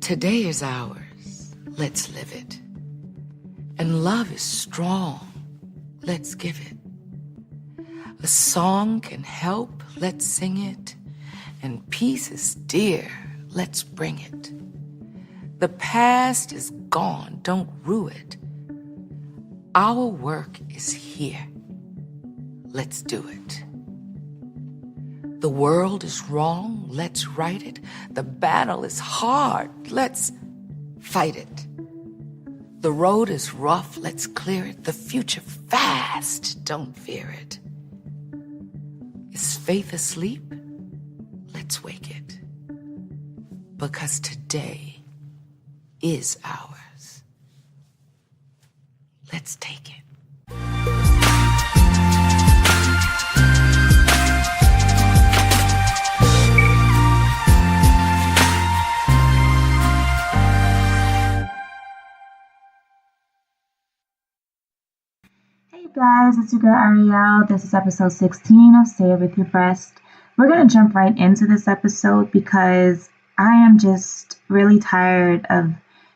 Today is ours. Let's live it. And love is strong. Let's give it. A song can help. Let's sing it. And peace is dear. Let's bring it. The past is gone. Don't rue it. Our work is here. Let's do it. The world is wrong. Let's right it. The battle is hard. Let's fight it. The road is rough. Let's clear it. The future fast. Don't fear it. Is faith asleep? Let's wake it. Because today is ours. Let's take it. Hey guys, it's your girl Ariel. This is episode 16 of Say It With Your Breast. We're going to jump right into this episode because I am just really tired of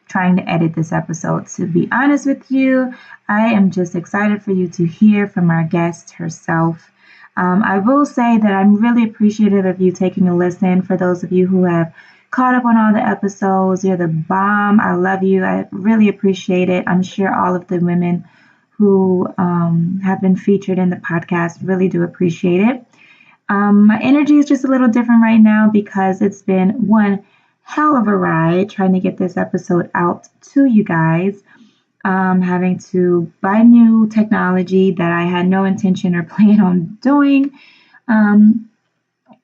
trying to edit this episode. To be honest with you, I am just excited for you to hear from our guest herself. I will say that I'm really appreciative of you taking a listen. For those of you who have caught up on all the episodes, you're the bomb. I love you. I really appreciate it. I'm sure all of the women who have been featured in the podcast really do appreciate it. My energy is just a little different right now because it's been one hell of a ride trying to get this episode out to you guys. Having to buy new technology that I had no intention or plan on doing. And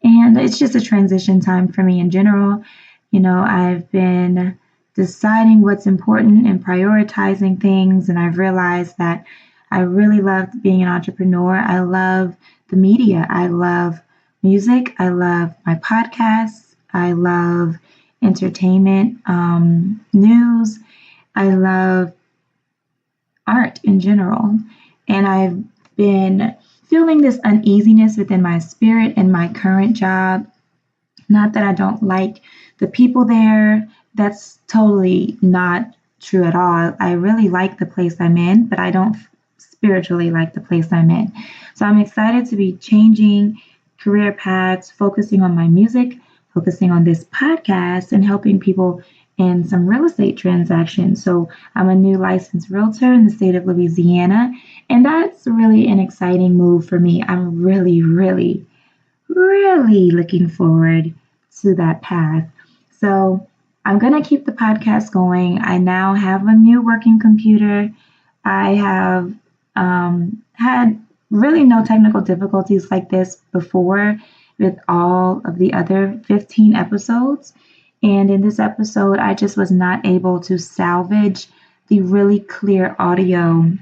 it's just a transition time for me in general. You know, I've been deciding what's important and prioritizing things. And I've realized that I really love being an entrepreneur. I love the media. I love music. I love my podcasts. I love entertainment, news. I love art in general. And I've been feeling this uneasiness within my spirit in my current job. Not that I don't like the people there. That's totally not true at all. I really like the place I'm in, but I don't spiritually like the place I'm in. So I'm excited to be changing career paths, focusing on my music, focusing on this podcast, and helping people in some real estate transactions. So I'm a new licensed realtor in the state of Louisiana, and that's really an exciting move for me. I'm really, really, really looking forward to that path. So I'm going to keep the podcast going. I now have a new working computer. I have had really no technical difficulties like this before with all of the other 15 episodes. And in this episode, I just was not able to salvage the really clear audio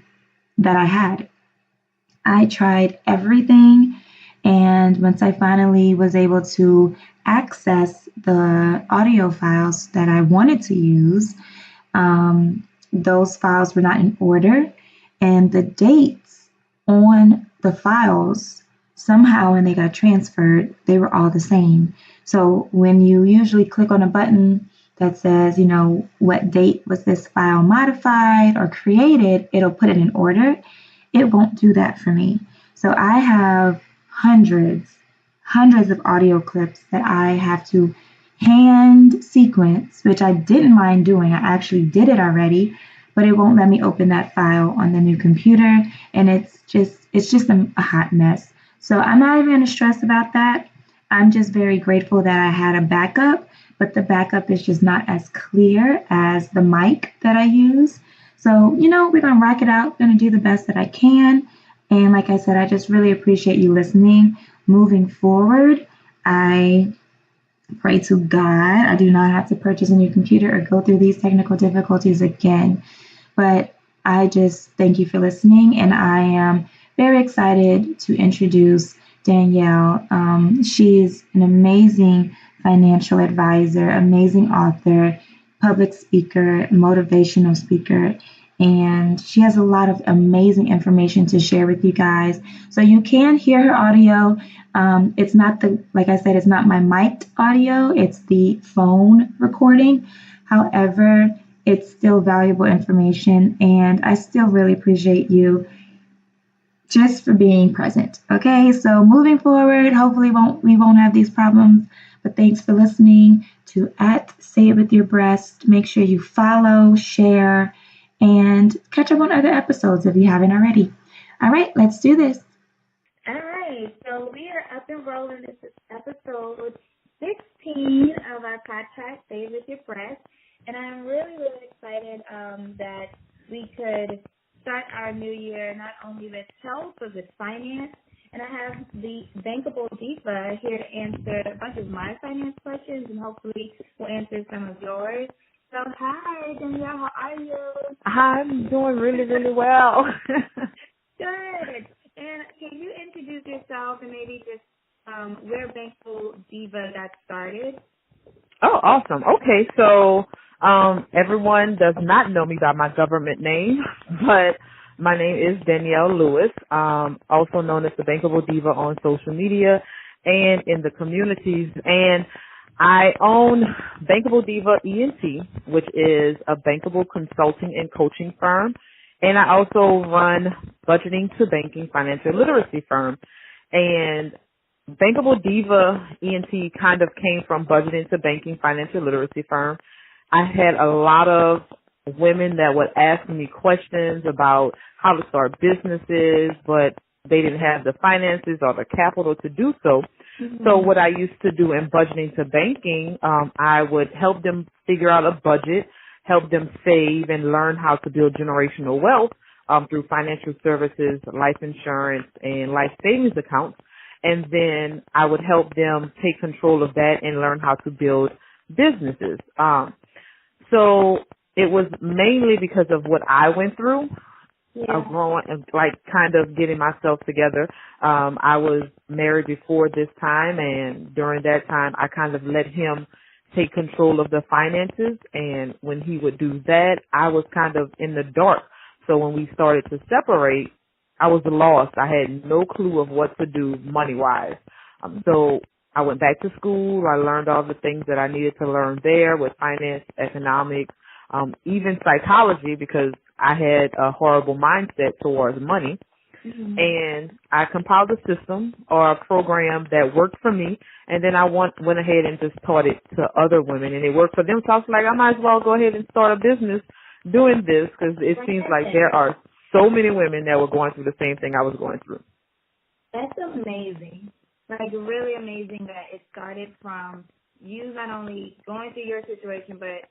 that I had. I tried everything. And once I finally was able to access the audio files that I wanted to use, those files were not in order. And the dates on the files, somehow when they got transferred, they were all the same. So when you usually click on a button that says, you know, what date was this file modified or created, it'll put it in order. It won't do that for me. So I have hundreds of audio clips that I have to hand sequence, which I didn't mind doing. I actually did it already, but it won't let me open that file on the new computer. And it's just a hot mess. So I'm not even going to stress about that. I'm just very grateful that I had a backup, but the backup is just not as clear as the mic that I use. So, you know, we're going to rock it out, going to do the best that I can. And like I said, I just really appreciate you listening. Moving forward, I pray to God I do not have to purchase a new computer or go through these technical difficulties again. But I just thank you for listening, and I am very excited to introduce Dannielle. She's an amazing financial advisor, amazing author, public speaker, motivational speaker, and she has a lot of amazing information to share with you guys. So you can hear her audio. It's not like I said, it's not my mic'd audio, it's the phone recording. However, it's still valuable information, and I still really appreciate you just for being present. Okay, so moving forward, hopefully we won't have these problems. But thanks for listening to Say It With Your Breast. Make sure you follow, share, and catch up on other episodes if you haven't already. All right, let's do this. All right, so we are up and rolling. This is episode 16 of our podcast, Say It With Your Breast. And I'm really, really excited that we could start our new year not only with health, but with finance. And I have the Bankable Diva here to answer a bunch of my finance questions, and hopefully we'll answer some of yours. So hi, Dannielle, how are you? Hi, I'm doing really, really well. Good. And can you introduce yourself and maybe just where Bankable Diva got started? Oh, awesome. Okay, so everyone does not know me by my government name, but my name is Dannielle Lewis, also known as the Bankable Diva on social media and in the communities. And I own Bankable Diva ENT, which is a bankable consulting and coaching firm. And I also run Budgeting to Banking financial literacy firm. And Bankable Diva ENT kind of came from Budgeting to Banking financial literacy firm. I had a lot of women that would ask me questions about how to start businesses, but they didn't have the finances or the capital to do so. Mm-hmm. So what I used to do in Budgeting to Banking, I would help them figure out a budget, help them save and learn how to build generational wealth through financial services, life insurance, and life savings accounts. And then I would help them take control of that and learn how to build businesses. So it was mainly because of what I went through, growing, like kind of getting myself together. I was married before this time, and during that time, I kind of let him take control of the finances. And when he would do that, I was kind of in the dark. So when we started to separate, I was lost. I had no clue of what to do money-wise. So I went back to school. I learned all the things that I needed to learn there with finance, economics, even psychology, because I had a horrible mindset towards money. Mm-hmm. And I compiled a system or a program that worked for me, and then I went ahead and just taught it to other women, and it worked for them. So I was like, I might as well go ahead and start a business doing this, because it seems like there are so many women that were going through the same thing I was going through. That's amazing. Like, really amazing that it started from you not only going through your situation, but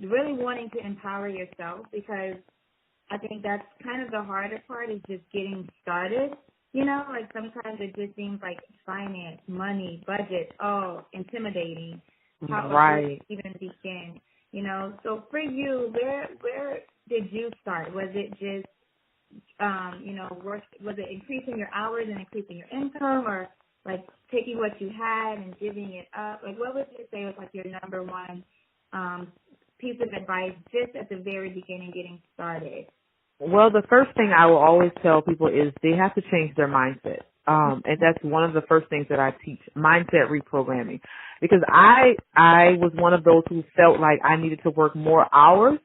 really wanting to empower yourself, because I think that's kind of the harder part, is just getting started. You know, like sometimes it just seems like finance, money, budget, intimidating. How right. Even begin, you know? So for you, where did you start? Was it just, was it increasing your hours and increasing your income, or like taking what you had and giving it up? Like, what would you say was like your number one piece of advice just at the very beginning getting started? Well, the first thing I will always tell people is they have to change their mindset. And that's one of the first things that I teach, mindset reprogramming. Because I was one of those who felt like I needed to work more hours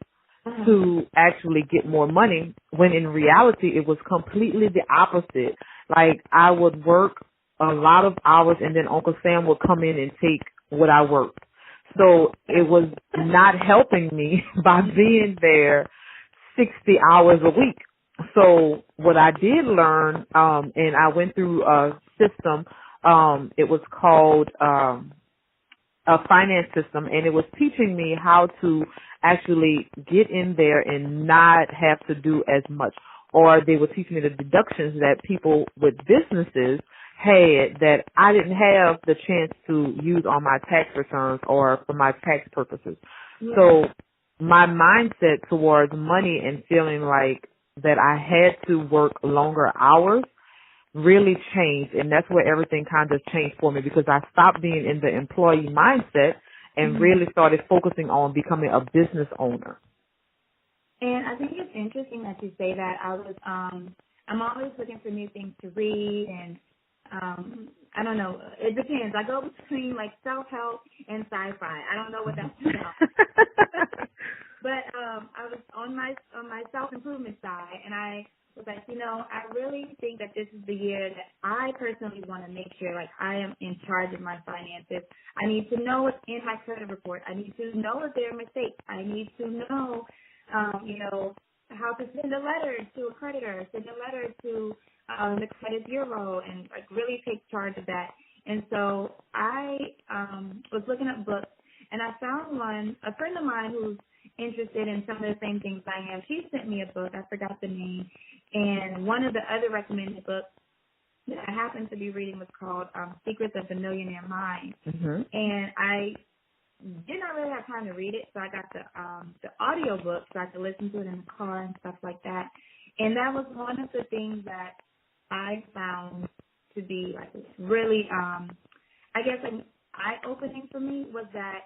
to actually get more money, when in reality it was completely the opposite. Like, I would work a lot of hours, and then Uncle Sam would come in and take what I worked. So it was not helping me by being there 60 hours a week. So what I did learn, and I went through a system, it was called a finance system, and it was teaching me how to actually get in there and not have to do as much. Or they would teach me the deductions that people with businesses had that I didn't have the chance to use on my tax returns or for my tax purposes. Yeah. So my mindset towards money and feeling like that I had to work longer hours really changed, and that's where everything kind of changed for me, because I stopped being in the employee mindset and really started focusing on becoming a business owner. And I think it's interesting that you say that. I'm always looking for new things to read, and I don't know. It depends. I go between like self-help and sci-fi. I don't know what that's about. But I was on my self-improvement side, and I was like, I really think that this is the year that I personally want to make sure, like, I am in charge of my finances. I need to know what's in my credit report. I need to know if there are mistakes. I need to know, how to send a letter to a creditor, send a letter to the credit bureau, and like really take charge of that. And so I was looking up books, and I found one. A friend of mine who's interested in some of the same things I am, she sent me a book. I forgot the name. And one of the other recommended books that I happened to be reading was called Secrets of the Millionaire Mind. Mm-hmm. And I did not really have time to read it, so I got the audio book so I could listen to it in the car and stuff like that. And that was one of the things that I found to be like really, I guess, like eye-opening for me was that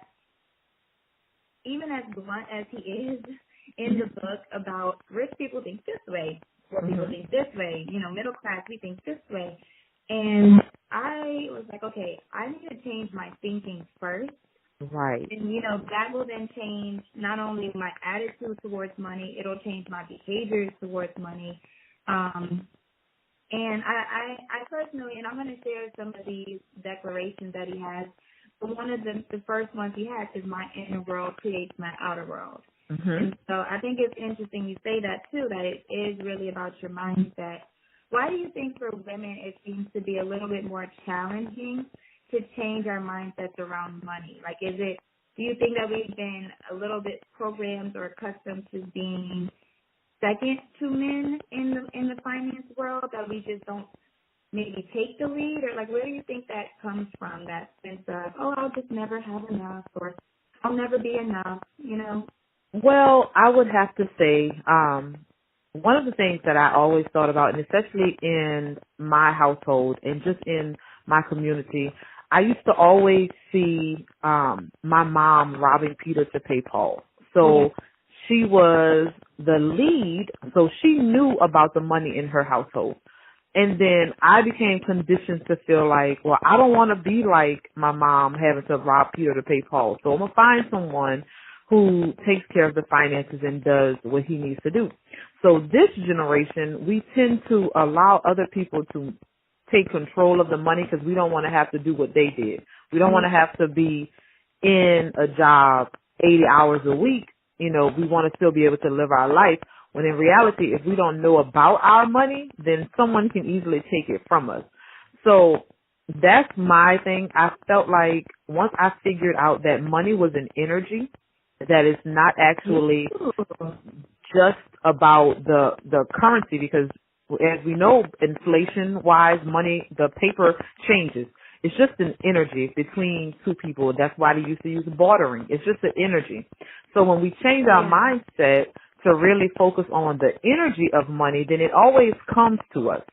even as blunt as he is in the book about rich people think this way, poor people think this way, middle class, we think this way. And I was like, okay, I need to change my thinking first. Right. And, that will then change not only my attitude towards money, it'll change my behaviors towards money. And I personally, and I'm going to share some of these declarations that he has. But one of the first ones he has is my inner world creates my outer world. Mm-hmm. And so I think it's interesting you say that too, that it is really about your mindset. Why do you think for women it seems to be a little bit more challenging to change our mindsets around money? Like, do you think that we've been a little bit programmed or accustomed to being second to men in the finance world, that we just don't maybe take the lead? Or like, where do you think that comes from, that sense of, oh, I'll just never have enough, or I'll never be enough, Well, I would have to say, one of the things that I always thought about, and especially in my household and just in my community, I used to always see my mom robbing Peter to pay Paul. So she was the lead, so she knew about the money in her household. And then I became conditioned to feel like, well, I don't want to be like my mom having to rob Peter to pay Paul. So I'm going to find someone who takes care of the finances and does what he needs to do. So this generation, we tend to allow other people to take control of the money because we don't want to have to do what they did. We don't want to have to be in a job 80 hours a week. We want to still be able to live our life. When in reality, if we don't know about our money, then someone can easily take it from us. So that's my thing. I felt like once I figured out that money was an energy, that is not actually just about the currency, because as we know, inflation-wise, money, the paper changes. It's just an energy between two people. That's why they used to use bartering. It's just an energy. So when we change our mindset to really focus on the energy of money, then it always comes to us.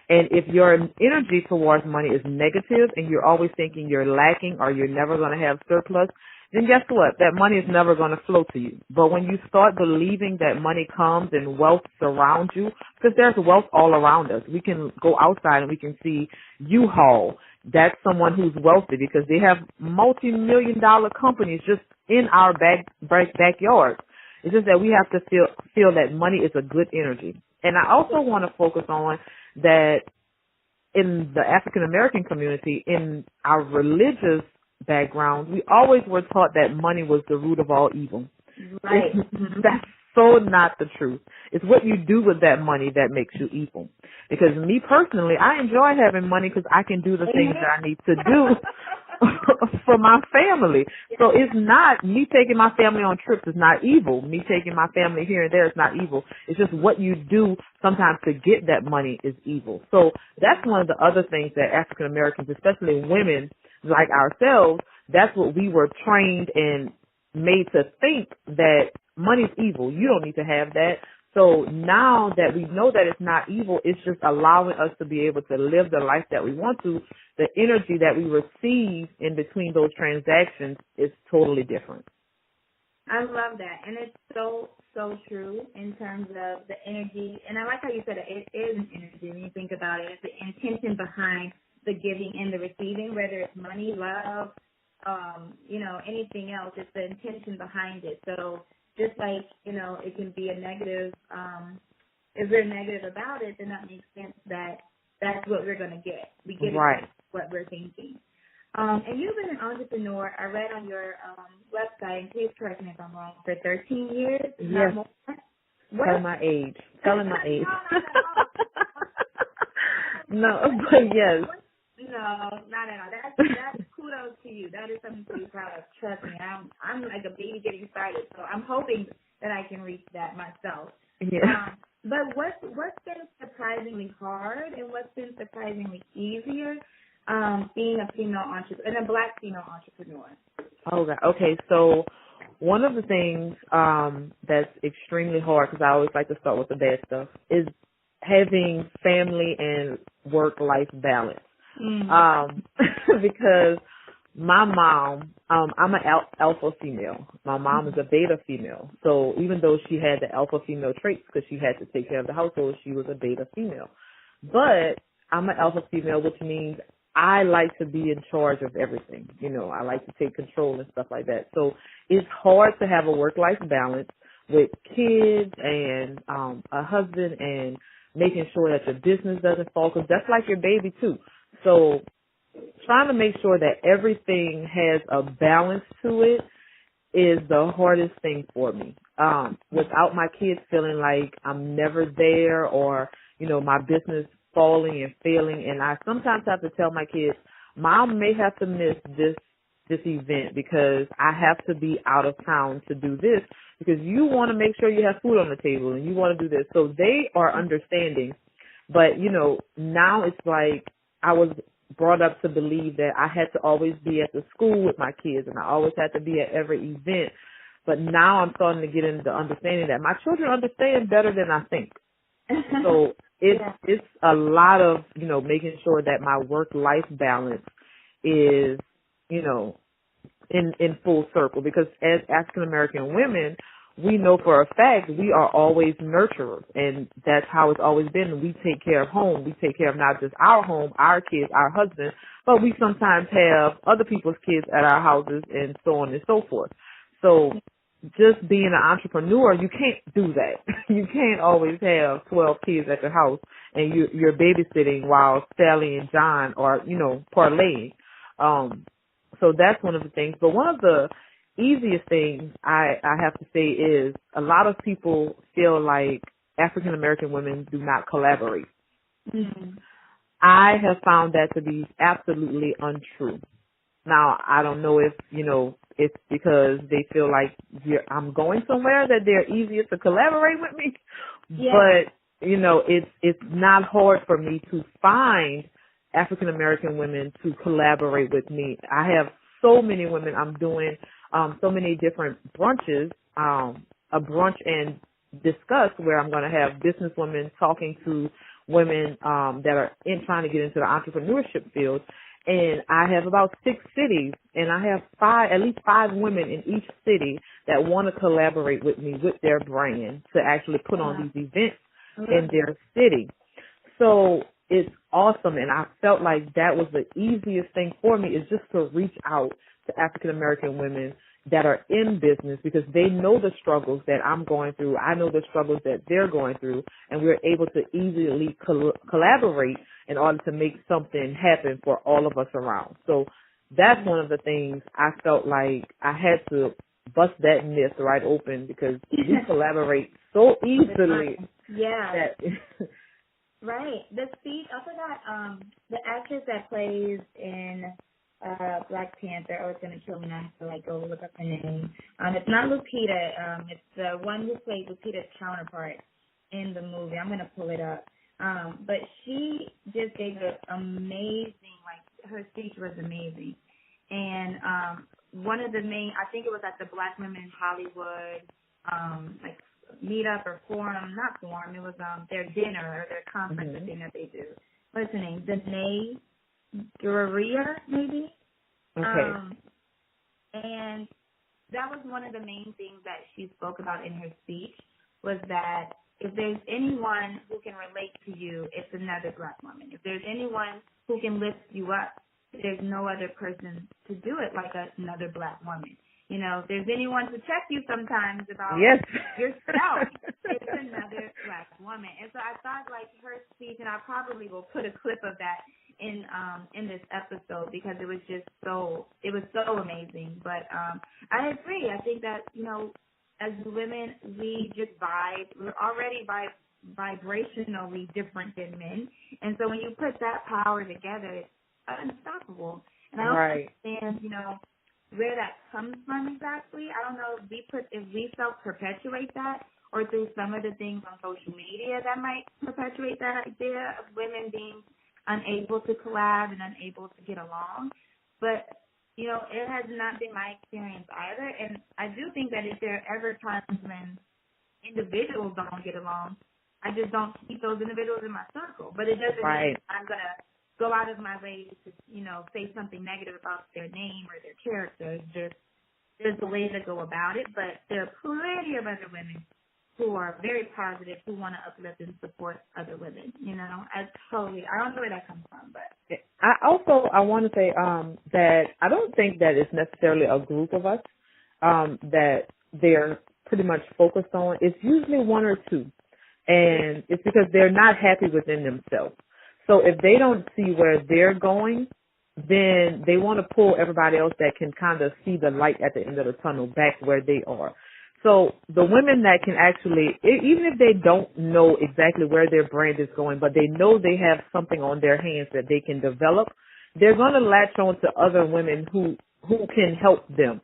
And if your energy towards money is negative and you're always thinking you're lacking or you're never going to have surplus, then guess what? That money is never going to flow to you. But when you start believing that money comes and wealth surrounds you, because there's wealth all around us. We can go outside and we can see U-Haul. That's someone who's wealthy because they have multi-million-dollar companies just in our backyard. It's just that we have to feel that money is a good energy. And I also want to focus on that in the African-American community, in our religious background, we always were taught that money was the root of all evil. Right. That's so not the truth. It's what you do with that money that makes you evil. Because me personally, I enjoy having money because I can do the things that I need to do for my family. So it's not me taking my family on trips is not evil. Me taking my family here and there is not evil. It's just what you do sometimes to get that money is evil. So that's one of the other things that African Americans, especially women like ourselves, that's what we were trained and made to think, that money's evil. You don't need to have that. So now that we know that it's not evil, it's just allowing us to be able to live the life that we want to. The energy that we receive in between those transactions is totally different. I love that, and it's so true in terms of the energy. And I like how you said it is an energy. When you think about it, it's the intention behind the giving and the receiving, whether it's money, love, anything else. It's the intention behind it. So just like it can be a negative. If we're negative about it, then that makes sense that that's what we're going to get. We get exactly what we're thinking. And you've been an entrepreneur, I read on your website, and please correct me if I'm wrong, for 13 years? Yes. Telling my age. No, but yes. No, not at all. That's kudos to you. That is something to be proud of. Trust me, I'm like a baby getting started, so I'm hoping that I can reach that myself. Yeah. But what's been surprisingly hard and what's been surprisingly easier being a female entrepreneur and a Black female entrepreneur? Okay. So one of the things that's extremely hard, because I always like to start with the bad stuff, is having family and work-life balance. Because my mom, I'm an alpha female. My mom is a beta female. So even though she had the alpha female traits because she had to take care of the household, she was a beta female. But I'm an alpha female, which means I like to be in charge of everything. I like to take control and stuff like that. So it's hard to have a work-life balance with kids and a husband and making sure that your business doesn't fall, because that's like your baby too. So trying to make sure that everything has a balance to it is the hardest thing for me. Without my kids feeling like I'm never there or, my business falling and failing. And I sometimes have to tell my kids, Mom may have to miss this event because I have to be out of town to do this because you want to make sure you have food on the table and you want to do this. So they are understanding. But, now it's like I was brought up to believe that I had to always be at the school with my kids and I always had to be at every event. But now I'm starting to get into the understanding that my children understand better than I think. So it's a lot of, making sure that my work-life balance is, in full circle, because as African-American women, we know for a fact we are always nurturers, and that's how it's always been. We take care of home. We take care of not just our home, our kids, our husband, but we sometimes have other people's kids at our houses and so on and so forth. So just being an entrepreneur, you can't do that. You can't always have 12 kids at your house and you're babysitting while Sally and John are, parlaying. So that's one of the things. But one of the easiest things I have to say is a lot of people feel like African American women do not collaborate. Mm-hmm. I have found that to be absolutely untrue. Now, I don't know if, it's because they feel like I'm going somewhere that they're easier to collaborate with me. Yeah. But, it's not hard for me to find African American women to collaborate with me. I have so many women. I'm doing so many different brunches, a brunch and discuss where I'm going to have business women talking to women that are trying to get into the entrepreneurship field. And I have about 6 cities, and I have at least 5 women in each city that want to collaborate with me with their brand to actually put on these events in their city. So it's awesome, and I felt like that was the easiest thing for me, is just to reach out to African American women that are in business, because they know the struggles that I'm going through. I know the struggles that they're going through, and we're able to easily collaborate in order to make something happen for all of us around. So that's one of the things I felt like I had to bust that myth right open, because we collaborate so easily. Yeah. Right. The speed, I forgot, the actress that plays in Black Panther. Oh, it's going to kill me now. I have to, go look up her name. It's not Lupita. It's the one who played Lupita's counterpart in the movie. I'm going to pull it up. But she just gave an amazing, her speech was amazing. And one of the main, I think it was at the Black Women in Hollywood, meetup or forum, not forum, it was their dinner or their conference, the thing that they do. What's her name? Danae Guerrero, maybe? Okay. And that was one of the main things that she spoke about in her speech, was that if there's anyone who can relate to you, it's another Black woman. If there's anyone who can lift you up, there's no other person to do it like another Black woman. You know, if there's anyone to check you sometimes about Yes. yourself, it's another Black woman. And so I thought, like, her speech, and I probably will put a clip of that in this episode, because it was so amazing. But I agree. I think that, you know, as women, we just vibe. We're already vibrationally different than men. And so when you put that power together, it's unstoppable. And I don't understand, you know, where that comes from exactly. I don't know if we self-perpetuate that, or through some of the things on social media that might perpetuate that idea of women being unable to collab and unable to get along. But, you know, it has not been my experience either. And I do think that if there are ever times when individuals don't get along, I just don't keep those individuals in my circle. But it doesn't mean I'm going to go out of my way to, you know, say something negative about their name or their character. There's a way to go about it, but there are plenty of other women who are very positive, who want to uplift and support other women. You know, I don't know where that comes from, but I want to say that I don't think that it's necessarily a group of us that they're pretty much focused on. It's usually one or two, and it's because they're not happy within themselves. So if they don't see where they're going, then they want to pull everybody else that can kind of see the light at the end of the tunnel back where they are. So the women that can actually, even if they don't know exactly where their brand is going, but they know they have something on their hands that they can develop, they're going to latch on to other women who can help them.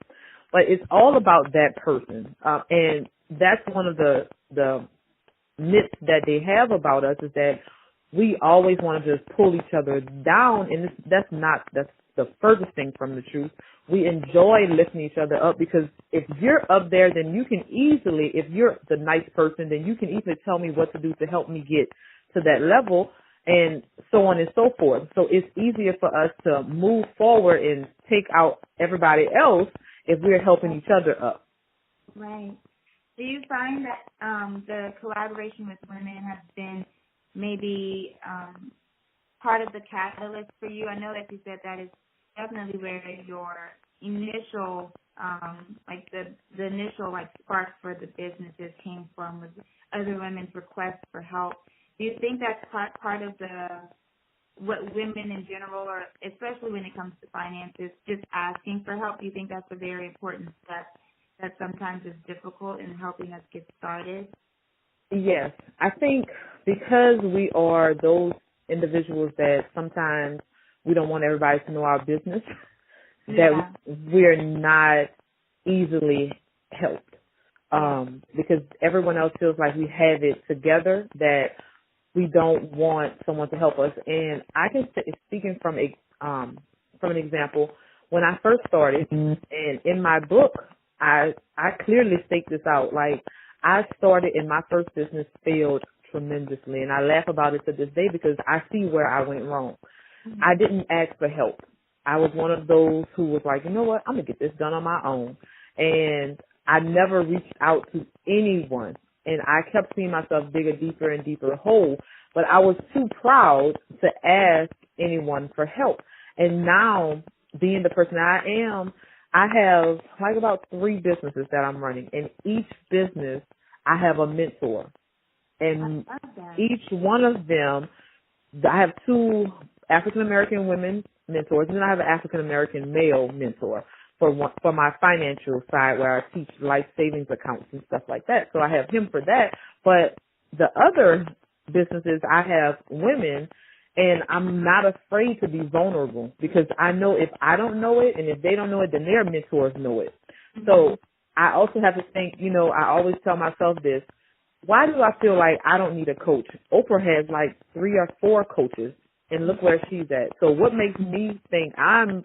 But it's all about that person. And that's one of the myths that they have about us, is that we always want to just pull each other down, and that's the furthest thing from the truth. We enjoy lifting each other up, because if you're up there, then you can easily, if you're the nice person, then you can easily tell me what to do to help me get to that level, and so on and so forth. So it's easier for us to move forward and take out everybody else if we're helping each other up. Right. Do you find that the collaboration with women has been maybe part of the catalyst for you? I know that you said that is definitely where your initial, the initial spark for the businesses came from, with other women's requests for help. Do you think that's part of what women in general, or especially when it comes to finances, just asking for help? Do you think that's a very important step that sometimes is difficult in helping us get started? Yes, I think because we are those individuals that sometimes we don't want everybody to know our business, that we're not easily helped, because everyone else feels like we have it together, that we don't want someone to help us. And I can speaking from an example, when I first started, and in my book, I clearly state this out, like, I started and my first business failed tremendously, and I laugh about it to this day because I see where I went wrong. I didn't ask for help. I was one of those who was like, you know what, I'm going to get this done on my own. And I never reached out to anyone, and I kept seeing myself dig a deeper and deeper hole, but I was too proud to ask anyone for help. And now, being the person I am, I have about 3 businesses that I'm running. In each business, I have a mentor. And each one of them, I have 2 African-American women mentors, and then I have an African-American male mentor for my financial side, where I teach life savings accounts and stuff like that. So I have him for that. But the other businesses, I have women, and I'm not afraid to be vulnerable, because I know if I don't know it, and if they don't know it, then their mentors know it. So I also have to think, I always tell myself this: why do I feel like I don't need a coach? Oprah has 3 or 4 coaches, and look where she's at. So what makes me think I'm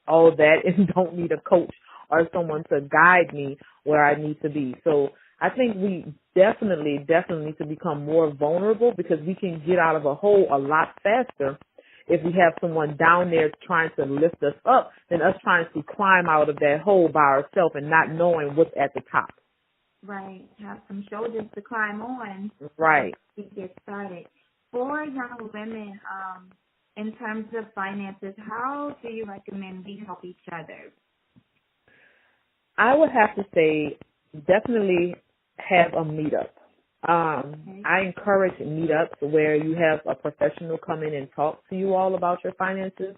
all that and don't need a coach or someone to guide me where I need to be? So I think we definitely need to become more vulnerable, because we can get out of a hole a lot faster if we have someone down there trying to lift us up than us trying to climb out of that hole by ourselves and not knowing what's at the top. Right. Have some shoulders to climb on. Right. To get started. For young women, in terms of finances, how do you recommend we help each other? I would have to say definitely have a meetup. I encourage meetups where you have a professional come in and talk to you all about your finances.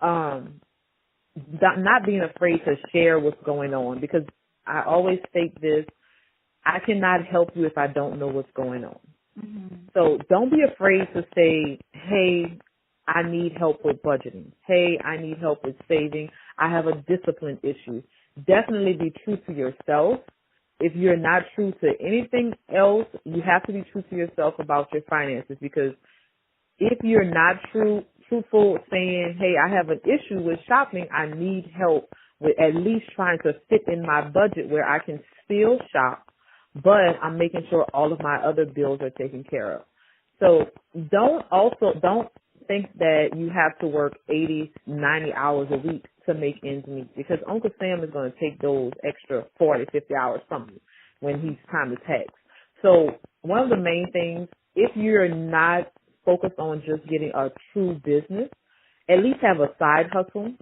Not being afraid to share what's going on, because I always state this, I cannot help you if I don't know what's going on. Mm-hmm. So don't be afraid to say, hey, I need help with budgeting. Hey, I need help with saving. I have a discipline issue. Definitely be true to yourself. If you're not true to anything else, you have to be true to yourself about your finances, because if you're not truthful saying, hey, I have an issue with shopping, I need help with at least trying to fit in my budget where I can still shop, but I'm making sure all of my other bills are taken care of. So don't think that you have to work 80, 90 hours a week to make ends meet, because Uncle Sam is going to take those extra 40, 50 hours from you when he's time to tax. So one of the main things, if you're not focused on just getting a true business, at least have a side hustle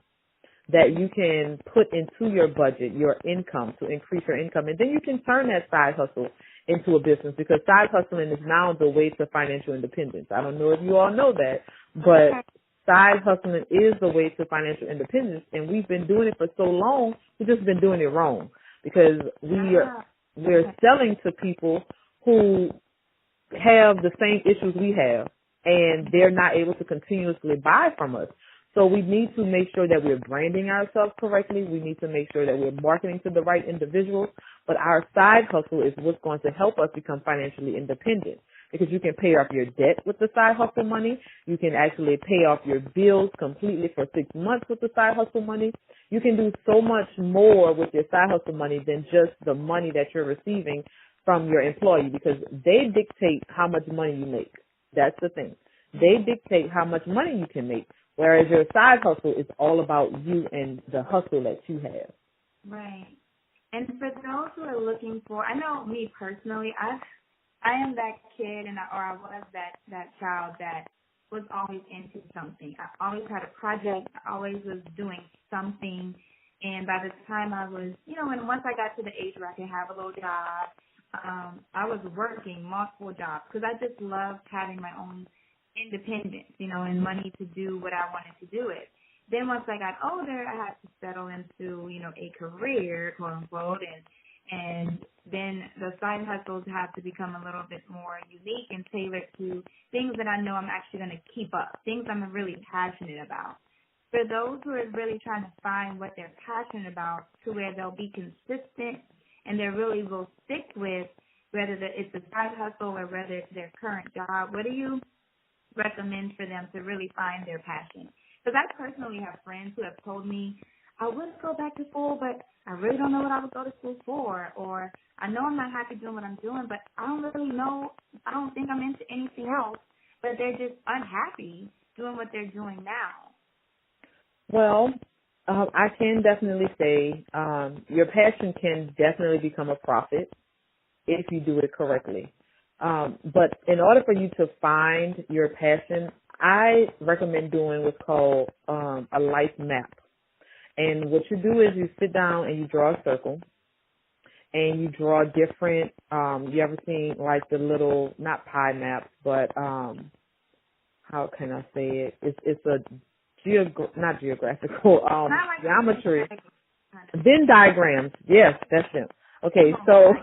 that you can put into your budget, your income, to increase your income. And then you can turn that side hustle into a business, because side hustling is now the way to financial independence. I don't know if you all know that, but side hustling is the way to financial independence, and we've been doing it for so long, we've just been doing it wrong, because we're selling to people who have the same issues we have, and they're not able to continuously buy from us. So we need to make sure that we're branding ourselves correctly. We need to make sure that we're marketing to the right individuals. But our side hustle is what's going to help us become financially independent, because you can pay off your debt with the side hustle money. You can actually pay off your bills completely for 6 months with the side hustle money. You can do so much more with your side hustle money than just the money that you're receiving from your employee, because they dictate how much money you make. That's the thing. They dictate how much money you can make, whereas your side hustle is all about you and the hustle that you have. Right. And for those who are looking for, I know me personally, I am that kid, I was that child that was always into something. I always had a project. I always was doing something. And by the time I was, and once I got to the age where I could have a little job, I was working multiple jobs, because I just loved having my own independence, and money to do what I wanted to do it. Then once I got older, I had to settle into, a career, quote unquote, and then the side hustles have to become a little bit more unique and tailored to things that I know I'm actually going to keep up, things I'm really passionate about. For those who are really trying to find what they're passionate about, to where they'll be consistent and they really will stick with, whether it's a side hustle or whether it's their current job, what do you recommend for them to really find their passion? Because I personally have friends who have told me, I would go back to school, but I really don't know what I would go to school for, or I know I'm not happy doing what I'm doing, but I don't really know, I don't think I'm into anything else, but they're just unhappy doing what they're doing now. Well, I can definitely say your passion can definitely become a profit if you do it correctly. But in order for you to find your passion, I recommend doing what's called a life map. And what you do is you sit down and you draw a circle, and you draw different, you ever seen like the little, not pie maps, but how can I say it? It's a not geographical, geometry. Venn diagrams. Yes, that's them. Okay, so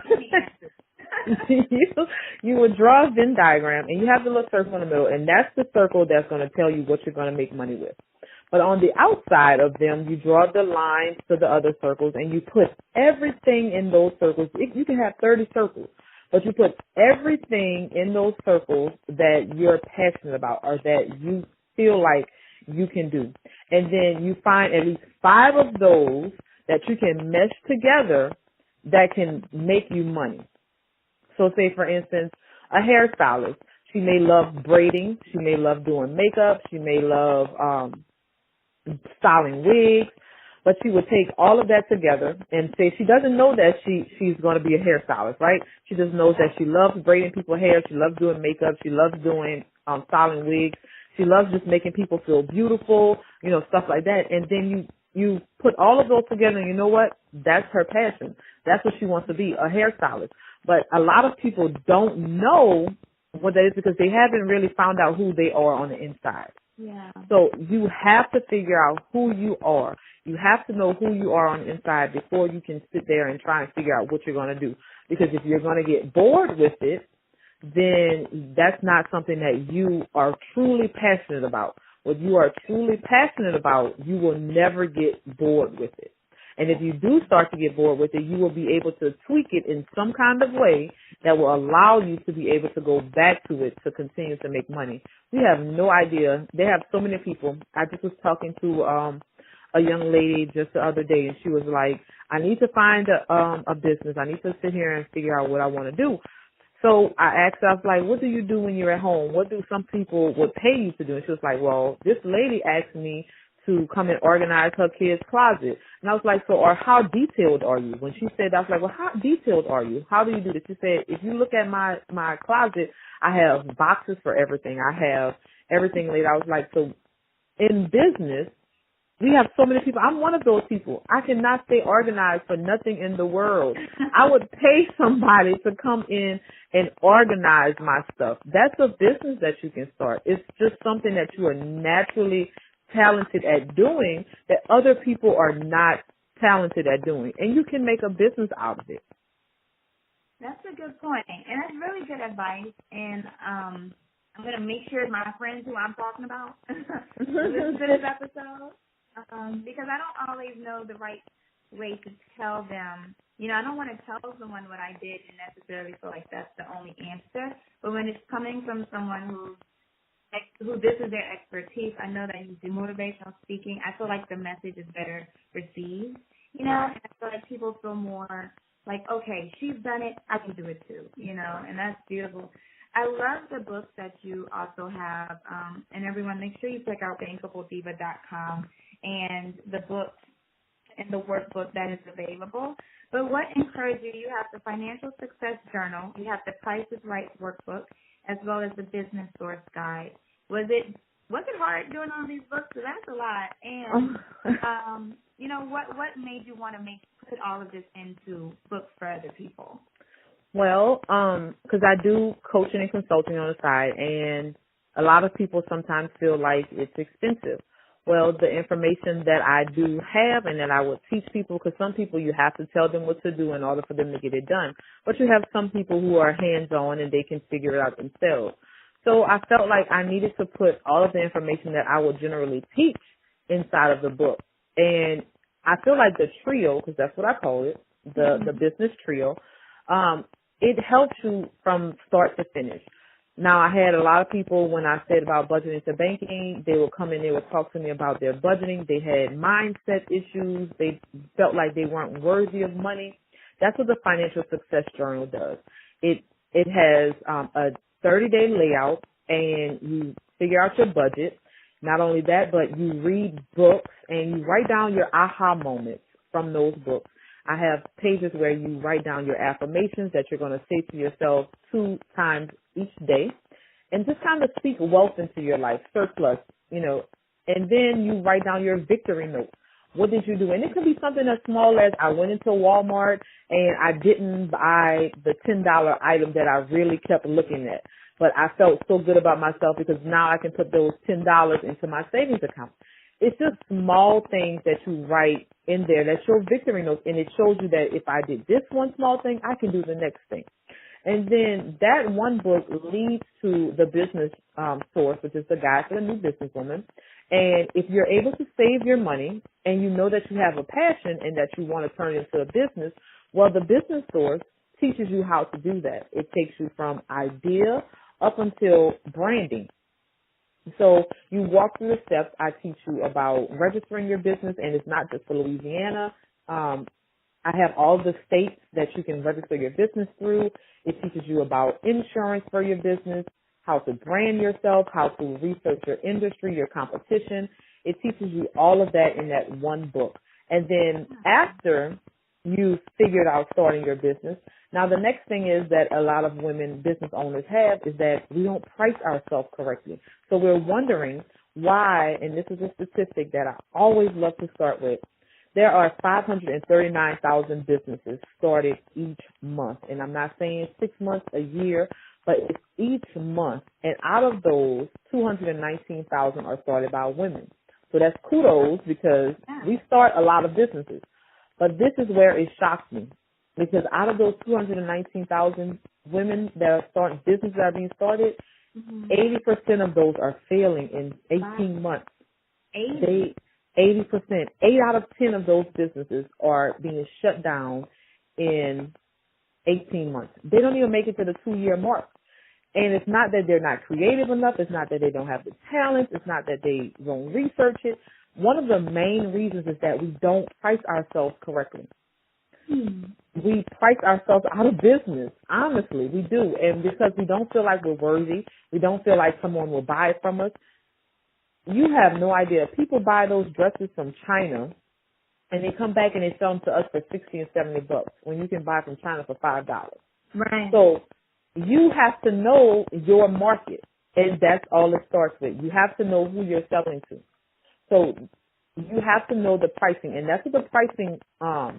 you would draw a Venn diagram, and you have the little circle in the middle, and that's the circle that's going to tell you what you're going to make money with. But on the outside of them, you draw the lines to the other circles, and you put everything in those circles. You can have 30 circles, but you put everything in those circles that you're passionate about or that you feel like you can do. And then you find at least 5 of those that you can mesh together that can make you money. So say, for instance, a hairstylist. She may love braiding. She may love doing makeup. She may love styling wigs. But she would take all of that together and say she doesn't know that she's going to be a hairstylist, right? She just knows that she loves braiding people's hair. She loves doing makeup. She loves doing styling wigs. She loves just making people feel beautiful, stuff like that. And then you put all of those together and you know what? That's her passion. That's what she wants to be, a hairstylist. But a lot of people don't know what that is because they haven't really found out who they are on the inside. Yeah. So you have to figure out who you are. You have to know who you are on the inside before you can sit there and try and figure out what you're going to do. Because if you're going to get bored with it, then that's not something that you are truly passionate about. What you are truly passionate about, you will never get bored with it. And if you do start to get bored with it, you will be able to tweak it in some kind of way that will allow you to be able to go back to it to continue to make money. We have no idea. They have so many people. I just was talking to a young lady just the other day, and she was like, I need to find a business. I need to sit here and figure out what I want to do. So I asked her, I was like, what do you do when you're at home? What do some people would pay you to do? And she was like, well, this lady asked me to come and organize her kid's closet. And I was like, or how detailed are you? When she said that, I was like, well, how detailed are you? How do you do this? She said, if you look at my closet, I have boxes for everything. I have everything laid out. I was like, so in business, we have so many people. I'm one of those people. I cannot stay organized for nothing in the world. I would pay somebody to come in and organize my stuff. That's a business that you can start. It's just something that you are naturally talented at doing that other people are not talented at doing. And you can make a business out of it. That's a good point. And that's really good advice. And I'm going to make sure my friends who I'm talking about listen to this episode. Because I don't always know the right way to tell them. I don't want to tell someone what I did and necessarily feel like that's the only answer. But when it's coming from someone who this is their expertise, I know that you do motivational speaking. I feel like the message is better received. And I feel like people feel more like, okay, she's done it, I can do it too. And that's beautiful. I love the books that you also have. And everyone, make sure you check out bankablediva.com. and the book and the workbook that is available. But what encouraged you? You have the Financial Success Journal, you have the Price is Right workbook, as well as the Business Source Guide. Was it hard doing all these books? So that's a lot. And what made you want to put all of this into books for other people? Well, because I do coaching and consulting on the side, and a lot of people sometimes feel like it's expensive. Well, the information that I do have and that I would teach people, because some people you have to tell them what to do in order for them to get it done. But you have some people who are hands-on and they can figure it out themselves. So I felt like I needed to put all of the information that I would generally teach inside of the book. And I feel like the trio, because that's what I call it, the business trio, it helps you from start to finish. Now, I had a lot of people, when I said about budgeting to banking, they would come in, they would talk to me about their budgeting. They had mindset issues. They felt like they weren't worthy of money. That's what the Financial Success Journal does. It has a 30-day layout, and you figure out your budget. Not only that, but you read books, and you write down your aha moments from those books. I have pages where you write down your affirmations that you're going to say to yourself 2 times each day, and just kind of speak wealth into your life, surplus, and then you write down your victory note. What did you do? And it could be something as small as I went into Walmart and I didn't buy the $10 item that I really kept looking at, but I felt so good about myself because now I can put those $10 into my savings account. It's just small things that you write in there. That's your victory note, and it shows you that if I did this one small thing, I can do the next thing. And then that one book leads to the business source, which is the guide for the new businesswoman. And if you're able to save your money and you know that you have a passion and that you want to turn it into a business, well, the business source teaches you how to do that. It takes you from idea up until branding. So you walk through the steps. I teach you about registering your business, and it's not just for Louisiana. I have all the states that you can register your business through. It teaches you about insurance for your business, how to brand yourself, how to research your industry, your competition. It teaches you all of that in that one book. And then after you figured out starting your business, now the next thing is that a lot of women business owners have is that we don't price ourselves correctly. So we're wondering why, and this is a statistic that I always love to start with, there are 539,000 businesses started each month. And I'm not saying 6 months, a year, but it's each month. And out of those, 219,000 are started by women. So that's kudos because we start a lot of businesses. But this is where it shocks me because out of those 219,000 women that are starting businesses that are being started, 80% of those are failing in 18 months. 80%. 8 out of 10 of those businesses are being shut down in 18 months. They don't even make it to the 2-year mark. And it's not that they're not creative enough. It's not that they don't have the talent. It's not that they don't research it. One of the main reasons is that we don't price ourselves correctly. We price ourselves out of business. Honestly, we do. And because we don't feel like we're worthy, we don't feel like someone will buy it from us. You have no idea. People buy those dresses from China, and they come back and they sell them to us for $60 and $70 when you can buy from China for $5. Right. So you have to know your market, and that's all it starts with. You have to know who you're selling to. So you have to know the pricing, and that's what the pricing,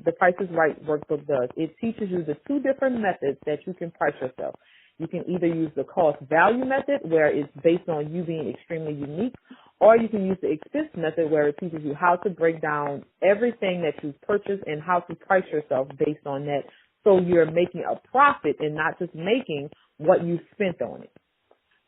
the Price is Right workbook does. It teaches you the 2 different methods that you can price yourself. You can either use the cost value method, where it's based on you being extremely unique, or you can use the expense method, where it teaches you how to break down everything that you've purchased and how to price yourself based on that, so you're making a profit and not just making what you spent on it.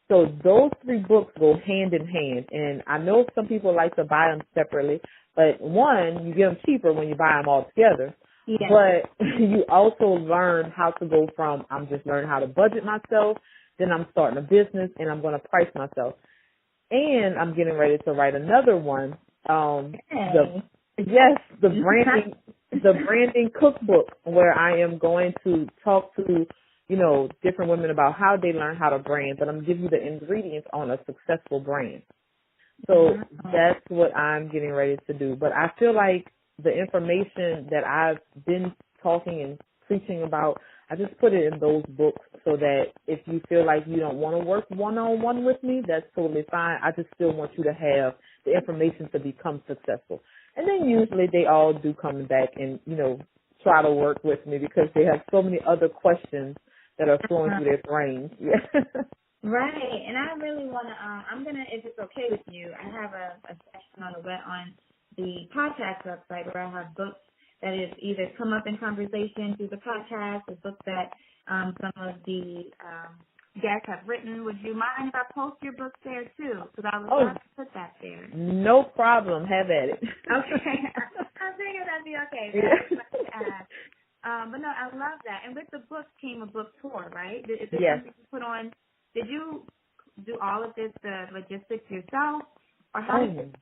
So those 3 books go hand in hand, and I know some people like to buy them separately, but one, you get them cheaper when you buy them all together. Yes. But you also learn how to go from I'm just learning how to budget myself, then I'm starting a business, and I'm going to price myself. And I'm getting ready to write another one. The branding cookbook, where I am going to talk to, different women about how they learn how to brand, but I'm going to give you the ingredients on a successful brand. So that's what I'm getting ready to do. But I feel like the information that I've been talking and preaching about, I just put it in those books so that if you feel like you don't want to work one-on-one with me, that's totally fine. I just still want you to have the information to become successful. And then usually they all do come back and, try to work with me because they have so many other questions that are flowing through their brains. Right. And I really want to, I'm going to, if it's okay with you, I have a section on the podcast website where I have books that has either come up in conversation through the podcast or books that some of the guests have written. Would you mind if I post your books there too? Because I would love to put that there. No problem. Have at it. Okay. I figured that'd be okay. But no, I love that. And with the book came a book tour, right? Is it Yes. something you put on? Did you do all of this, the logistics yourself? Or how did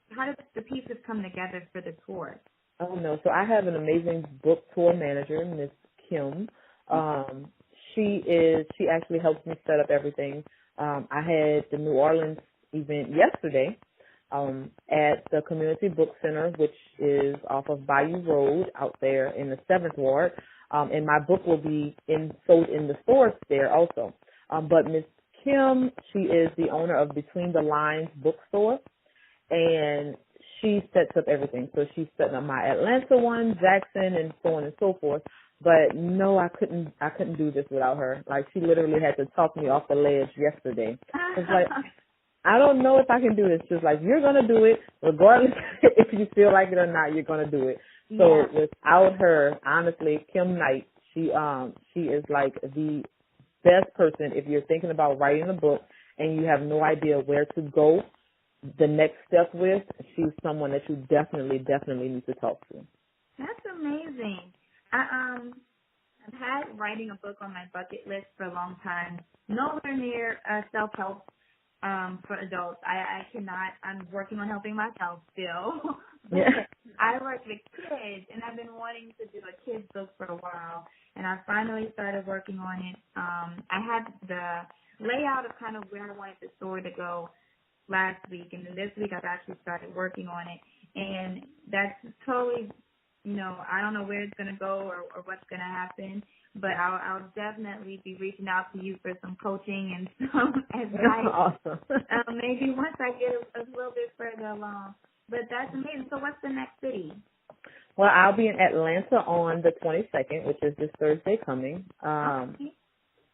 the pieces come together for the tour? Oh, no. So I have an amazing book tour manager, Miss Kim. She actually helps me set up everything. I had the New Orleans event yesterday at the Community Book Center, which is off of Bayou Road out there in the 7th Ward. And my book will be sold in the stores there also. But Miss Kim, she is the owner of Between the Lines bookstore, and she sets up everything. So she's setting up my Atlanta one, Jackson, and so on and so forth. But no, I couldn't do this without her. Like, she literally had to talk me off the ledge yesterday. It's like, I don't know if I can do this. She's like, you're going to do it regardless if you feel like it or not, you're going to do it. So without her, honestly, Kim Knight, she is like the best person if you're thinking about writing a book and you have no idea where to go the next step with. She's someone that you definitely need to talk to. That's amazing. I've had writing a book on my bucket list for a long time. Nowhere near self-help for adults. I cannot. I'm working on helping myself still. Yeah. I work with kids, and I've been wanting to do a kids book for a while, and I finally started working on it. I had the layout of kind of where I wanted the story to go last week, and then this week I've actually started working on it, and that's totally, I don't know where it's going to go or what's going to happen, but I'll definitely be reaching out to you for some coaching and some advice. Awesome. Maybe once I get a little bit further along. But that's amazing. So what's the next city? Well, I'll be in Atlanta on the 22nd, which is this Thursday coming. Okay.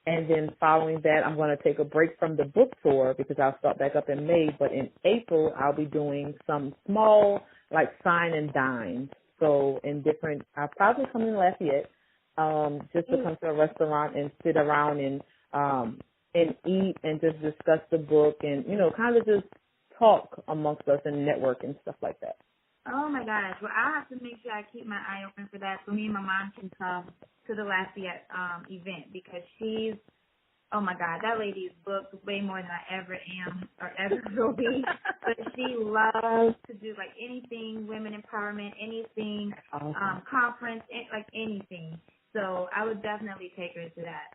And then following that, I'm going to take a break from the book tour because I'll start back up in May. But in April, I'll be doing some small, like, sign and dines. So I'll probably come in Lafayette just to come to a restaurant and sit around and eat and just discuss the book and, kind of just talk amongst us and network and stuff like that. Oh, my gosh. Well, I'll have to make sure I keep my eye open for that so me and my mom can come to the Lafayette event because she's, oh, my God, that lady is booked way more than I ever am or ever will be. But she loves to do, like, anything, women empowerment, anything, awesome. Conference, like anything. So I would definitely take her to that.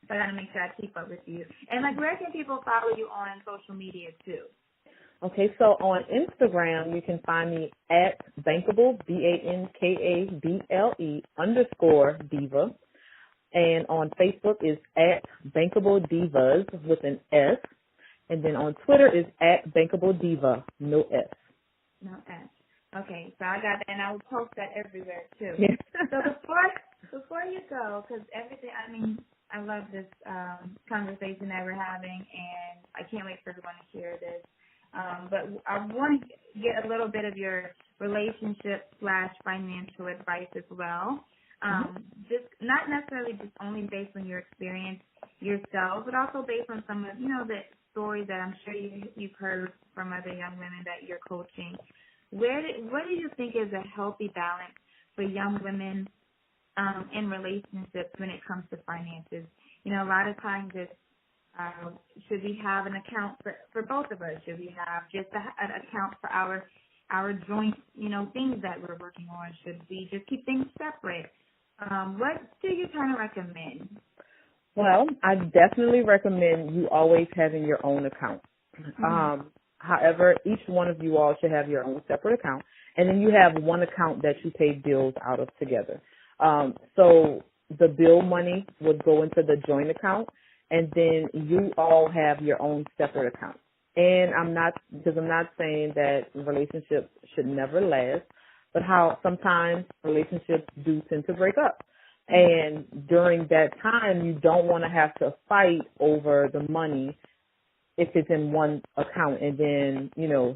So I got to make sure I keep up with you. And, like, where can people follow you on social media, too? Okay, so on Instagram, you can find me at Bankable, Bankable _Diva. And on Facebook is at Bankable Divas with an S. And then on Twitter is at Bankable Diva, no S. No S. Okay, so I got that, and I will post that everywhere, too. Yeah. So before you go, because everything, I love this conversation that we're having, and I can't wait for everyone to hear this. But I want to get a little bit of your relationship/financial advice as well. Just not necessarily just only based on your experience yourself, but also based on some of, the stories that I'm sure you've heard from other young women that you're coaching. What do you think is a healthy balance for young women in relationships when it comes to finances? A lot of times it's, should we have an account for both of us? Should we have just an account for our joint, things that we're working on? Should we just keep things separate? What do you kind of recommend? Well, I definitely recommend you always having your own account. However, each one of you all should have your own separate account, and then you have one account that you pay bills out of together. So the bill money would go into the joint account, and then you all have your own separate account. And I'm not saying that relationships should never last, but how sometimes relationships do tend to break up. And during that time, you don't want to have to fight over the money if it's in one account, and then,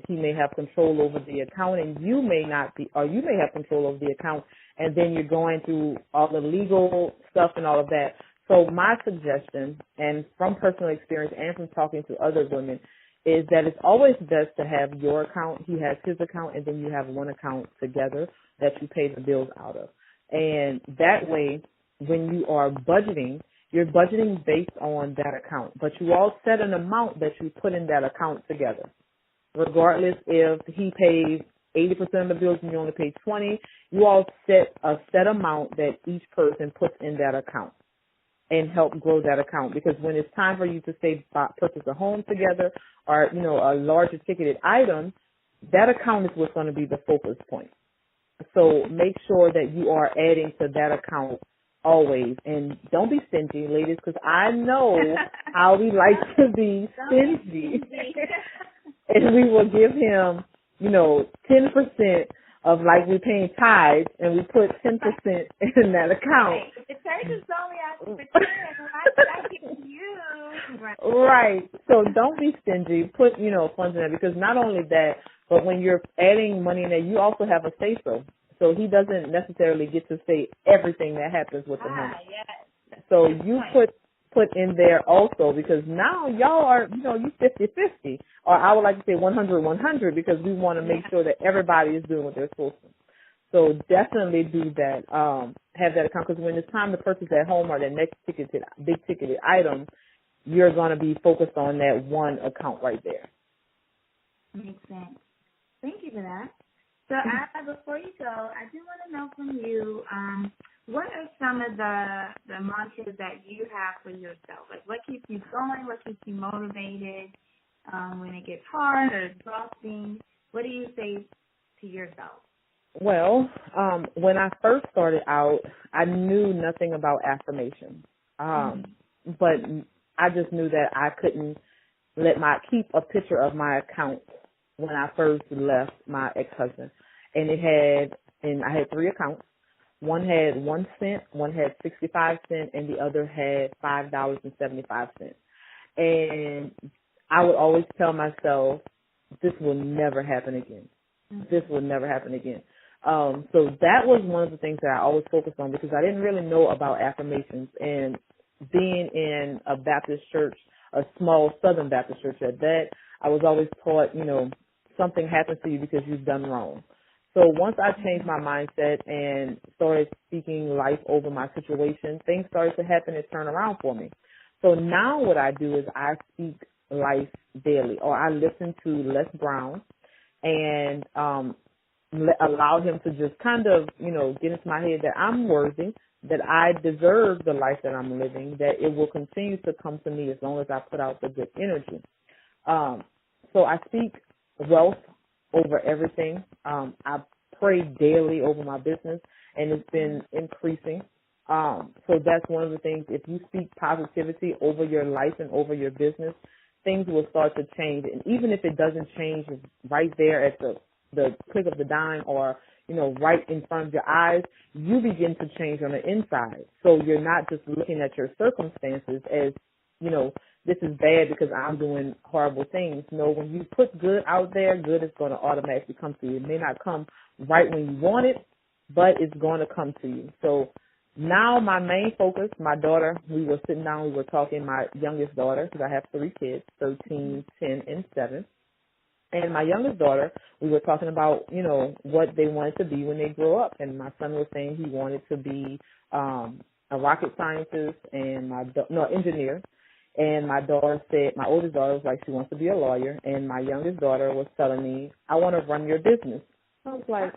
he may have control over the account and you may not be, or you may have control over the account, and then you're going through all the legal stuff and all of that. So my suggestion, and from personal experience and from talking to other women, is that it's always best to have your account, he has his account, and then you have one account together that you pay the bills out of. And that way, when you are budgeting, you're budgeting based on that account, but you all set an amount that you put in that account together. Regardless if he pays 80% of the bills and you only pay 20, you all set a set amount that each person puts in that account and help grow that account. Because when it's time for you to say purchase a home together or, a larger ticketed item, that account is what's going to be the focus point. So make sure that you are adding to that account always. And don't be stingy, ladies, because I know how we like to be stingy. And we will give him, 10% of, like, we're paying tithes, and we put 10% in that account. Right. The church is only asking for 10, I give you. Right. So don't be stingy. Put, funds in there, because not only that, but when you're adding money in there, you also have a say-so. So he doesn't necessarily get to say everything that happens with the money. Yes. So you put in there also, because now y'all are, you 50-50. Or I would like to say 100-100, because we want to make sure that everybody is doing what they're supposed to. So definitely do that. Have that account, because when it's time to purchase that home or that next big ticketed item, you're going to be focused on that one account right there. Makes sense. Thank you for that. So before you go, I do want to know from you, what are some of the mantras that you have for yourself? Like, what keeps you going? What keeps you motivated when it gets hard or exhausting? What do you say to yourself? Well, when I first started out, I knew nothing about affirmation. But I just knew that I couldn't keep a picture of my account when I first left my ex-husband. And I had 3 accounts. One had 1 cent, one had 65 cents, and the other had $5.75. And I would always tell myself, this will never happen again. This will never happen again. So that was one of the things that I always focused on because I didn't really know about affirmations. And being in a Baptist church, a small Southern Baptist church at that, I was always taught, something happens to you because you've done wrong. So once I changed my mindset and started speaking life over my situation, things started to happen and turn around for me. So now what I do is I speak life daily, or I listen to Les Brown and allow him to just kind of, get into my head that I'm worthy, that I deserve the life that I'm living, that it will continue to come to me as long as I put out the good energy. So I speak wealth over everything. I pray daily over my business, and it's been increasing. So that's one of the things. If you speak positivity over your life and over your business, things will start to change. And even if it doesn't change right there at the click of the dime or, right in front of your eyes, you begin to change on the inside. So you're not just looking at your circumstances as, this is bad because I'm doing horrible things. No, when you put good out there, good is going to automatically come to you. It may not come right when you want it, but it's going to come to you. So now my main focus, my daughter, we were sitting down, we were talking, my youngest daughter, because I have 3 kids, 13, 10, and 7. And my youngest daughter, we were talking about, what they wanted to be when they grow up. And my son was saying he wanted to be a rocket scientist and engineer. And my oldest daughter was like, she wants to be a lawyer. And my youngest daughter was telling me, I want to run your business. I was like,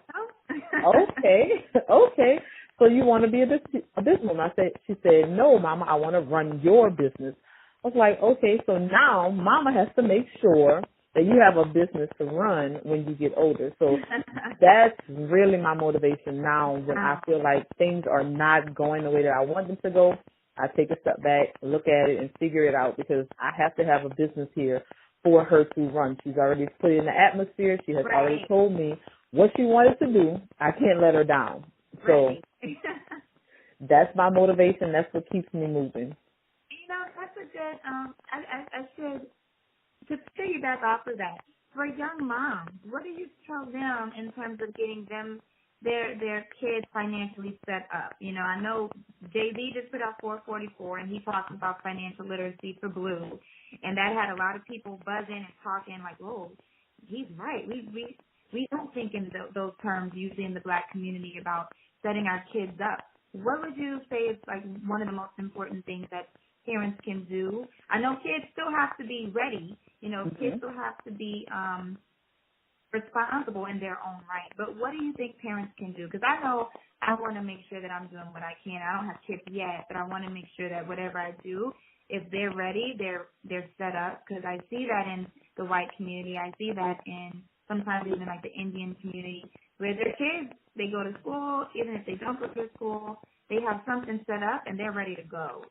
okay. So you want to be a businesswoman? She said, no, Mama, I want to run your business. I was like, okay, so now Mama has to make sure that you have a business to run when you get older. So that's really my motivation now when I feel like things are not going the way that I want them to go. I take a step back, look at it, and figure it out because I have to have a business here for her to run. She's already put it in the atmosphere. She has already told me what she wanted to do. I can't let her down. So that's my motivation. That's what keeps me moving. That's a good, I should, to piggyback off of that, for young moms, what do you tell them in terms of getting them their kids financially set up? I know JB just put out 444, and he talks about financial literacy for Blue, and that had a lot of people buzzing and talking like, "Whoa, he's right. We don't think in those terms usually in the Black community about setting our kids up." What would you say is like one of the most important things that parents can do? I know kids still have to be ready. Kids still have to be responsible in their own right. But what do you think parents can do? Because I know I want to make sure that I'm doing what I can. I don't have kids yet, but I want to make sure that whatever I do, if they're ready, they're set up. Because I see that in the white community. I see that in sometimes even like the Indian community where their kids, they go to school, even if they don't go to school, they have something set up and they're ready to go,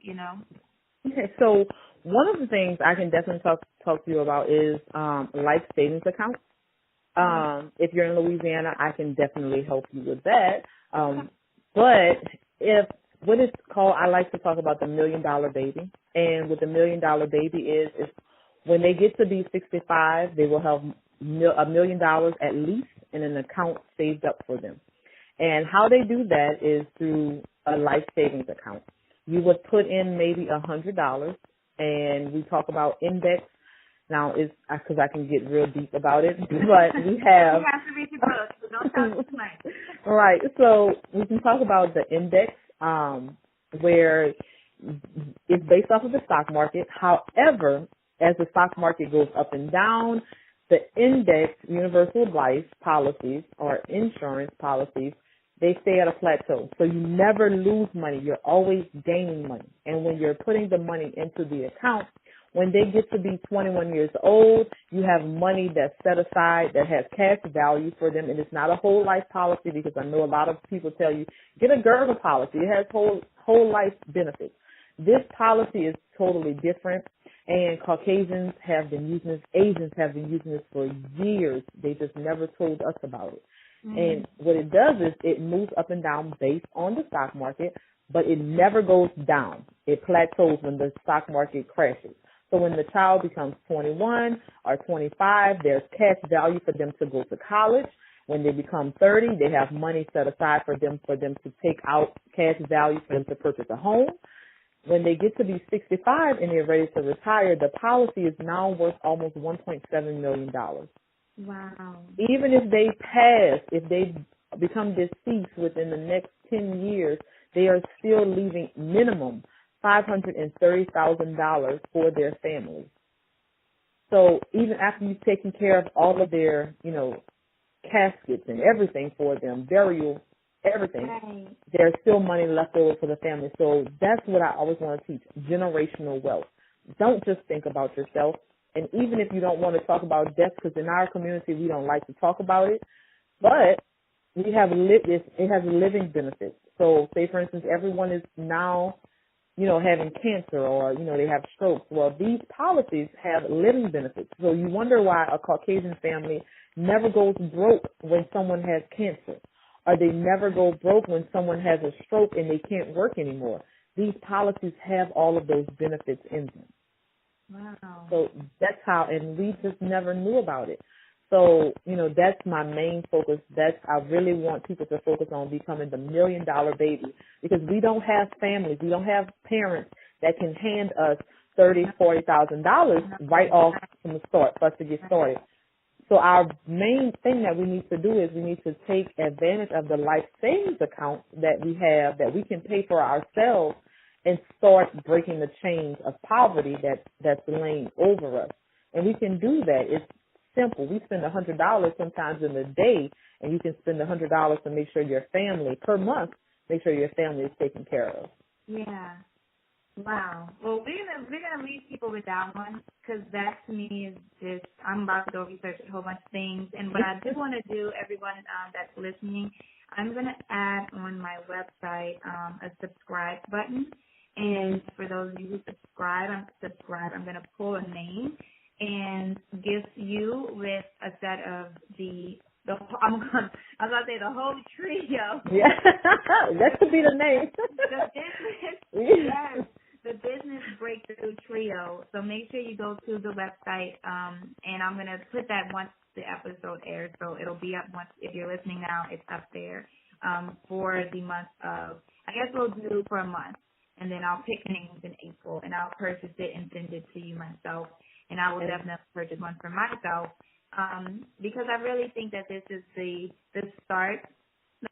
Okay, so one of the things I can definitely talk to you about is life savings accounts. If you're in Louisiana, I can definitely help you with that. But what it's called, I like to talk about the $1 million baby. And what the $1 million baby is when they get to be 65, they will have $1 million at least in an account saved up for them. And how they do that is through a life savings account. You would put in maybe $100, and we talk about index. Now, it's because I can get real deep about it, but we have. You have to read the book, so don't talk too much. Right. So we can talk about the index, where it's based off of the stock market. However, as the stock market goes up and down, The index universal life policies or insurance policies, they stay at a plateau. So you never lose money. You're always gaining money. And when you're putting the money into the account, when they get to be 21 years old, you have money that's set aside that has cash value for them. And it's not a whole life policy, because I know a lot of people tell you, get a Gerber policy. It has whole life benefits. This policy is totally different. And Caucasians have been using this, Asians have been using this for years. They just never told us about it. And what it does is it moves up and down based on the stock market, but it never goes down. It plateaus when the stock market crashes. So when the child becomes 21 or 25, there's cash value for them to go to college. When they become 30, they have money set aside for them to take out cash value for them to purchase a home. When they get to be 65 and they're ready to retire, the policy is now worth almost $1.7 million. Wow. Even if they pass, if they become deceased within the next 10 years, they are still leaving minimum $530,000 for their families. So even after you've taken care of all of their, caskets and everything for them, burial, everything, Right. there's still money left over for the family. So that's what I always want to teach, generational wealth. Don't just think about yourself. And even if you don't want to talk about death, because in our community we don't like to talk about it, but we have it has living benefits. So say, for instance, everyone is now, having cancer or, they have strokes. Well, these policies have living benefits. So you wonder why a Caucasian family never goes broke when someone has cancer, or they never go broke when someone has a stroke and they can't work anymore. These policies have all of those benefits in them. Wow. So that's how, and we just never knew about it. So, that's my main focus. I really want people to focus on becoming the $1 million baby, because we don't have families. We don't have parents that can hand us $30,000, $40,000 right off from the start for us to get started. So our main thing that we need to do is we need to take advantage of the life savings account that we have, that we can pay for ourselves, and start breaking the chains of poverty that's laying over us. And we can do that. It's simple. We spend $100 sometimes in a day, and you can spend $100 to make sure your family, per month, make sure your family is taken care of. Yeah. Wow. Well, we're gonna leave people with that one, because that to me is just, I'm about to go research a whole bunch of things. And what I do want to do, everyone that's listening, I'm gonna add on my website a subscribe button. And for those of you who subscribe, I'm gonna pull a name and gift you with a set of I'm gonna say the whole trio. Yeah, that could be the name. The business breakthrough trio. So make sure you go to the website, and I'm gonna put that once the episode airs. So it'll be up once, if you're listening now, it's up there for the month of. I guess we'll do for a month, and then I'll pick names in April, and I'll purchase it and send it to you myself. And I will definitely purchase one for myself, because I really think that this is the start.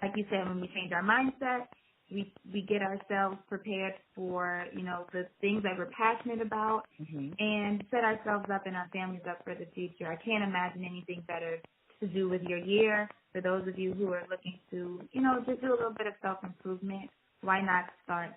Like you said, when we change our mindset, we get ourselves prepared for, the things that we're passionate about, and set ourselves up and our families up for the future. I can't imagine anything better to do with your year. For those of you who are looking to, just do a little bit of self-improvement, why not start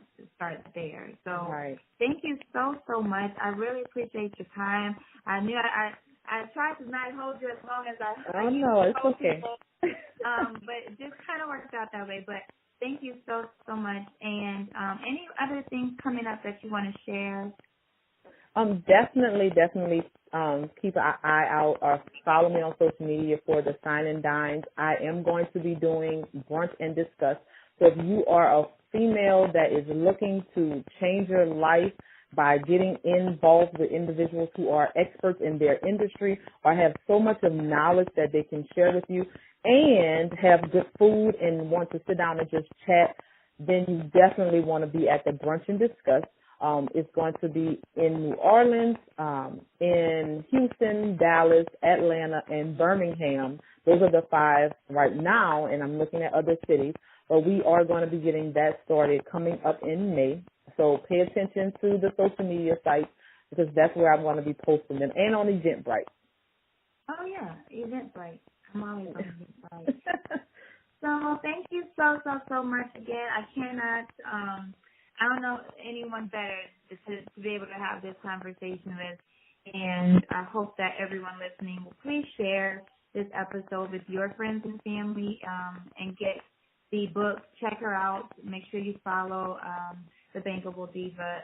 there? So Thank you so much. I really appreciate your time. I knew I tried to not hold you as long as I know, it's okay. People, but it just kind of worked out that way. But thank you so much. And any other things coming up that you want to share? Definitely keep an eye out or follow me on social media for the Sign and Dines. I am going to be doing brunch and discuss. So if you are a female that is looking to change your life by getting involved with individuals who are experts in their industry or have so much of knowledge that they can share with you and have good food and want to sit down and just chat, then you definitely want to be at the Brunch and Discuss. It's going to be in New Orleans, in Houston, Dallas, Atlanta, and Birmingham. Those are the 5 right now, and I'm looking at other cities. But we are going to be getting that started coming up in May. So pay attention to the social media sites, because that's where I'm going to be posting them, and on Eventbrite. Oh, yeah, Eventbrite. I'm always on Eventbrite. So thank you so much again. I cannot, I don't know anyone better to be able to have this conversation with. And I hope that everyone listening will please share this episode with your friends and family, and get the book. Check her out. Make sure you follow the Bankable Diva